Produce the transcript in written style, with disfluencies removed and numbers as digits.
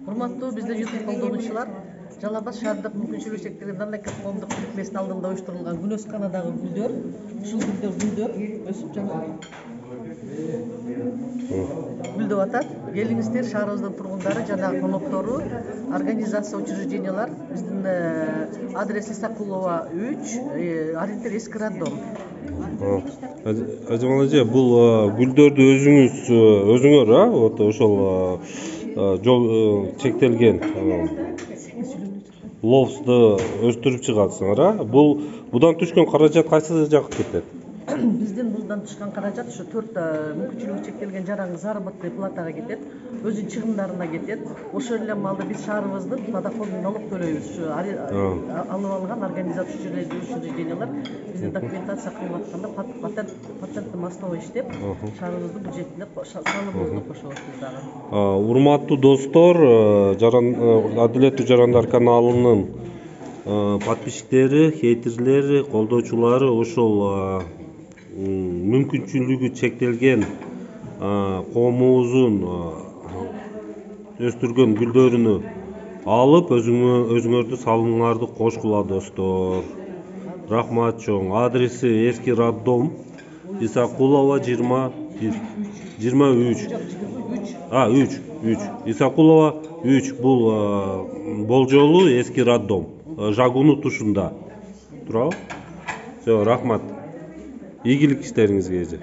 Урматтуу биздин YouTube колдонуучулар, Жалал Абад шаардык мүмкүнчүлүгү чектелген мамлекет коомдук бирикмесинин алдында уюштурулган Күнөс Канадагы гүлдөр, ушул гүлдөр өсүп жана гүлдөп атат. Келиңиздер, шаарыбыздын тургундары жана коноктору, организация, учреждениялар, биздин адрес Исакулова 3, ориентир эски роддом. Ажымал эже, бул гүлдөрдү өзүңөр, вот ошол жол чектелген ловсду өстүрүп чыгасыңар, будан түшкөн каражат кайсы жакка кетет? Биздин булдан түшкөн каражат ушу 4 мүмкүнчүлүгү чектелген жараңы заработный платага кетет, өзүнүн чыгымдарына кетет. Ошол эле маалда биз шаарыбыздын подоходный налог төлөйбүз. Ушу алып алган организация учреждениялар биздин документация кылып атканда патентный мостовой иштеп, шаарыбыздын бюджетине салымыбызды кошобуз дагы. Урматтуу достор, Адилеттүү Жарандар каналынын подписчиктери, хейтерлери, колдоочулары ошол мүмкүнчүлүгү чектелген коомубуздун өстүргөн гүлдөрүнү алып өзүңөрдүн салымыңарды кошкула достор. Рахмат чоң. Адреси эски роддом, Исакулова 23. 3. Исакулова 3 бул болжолу эски роддом. Жагуну тушунда. Турабы? Рахмат. Ийгилик иштериңизге эже.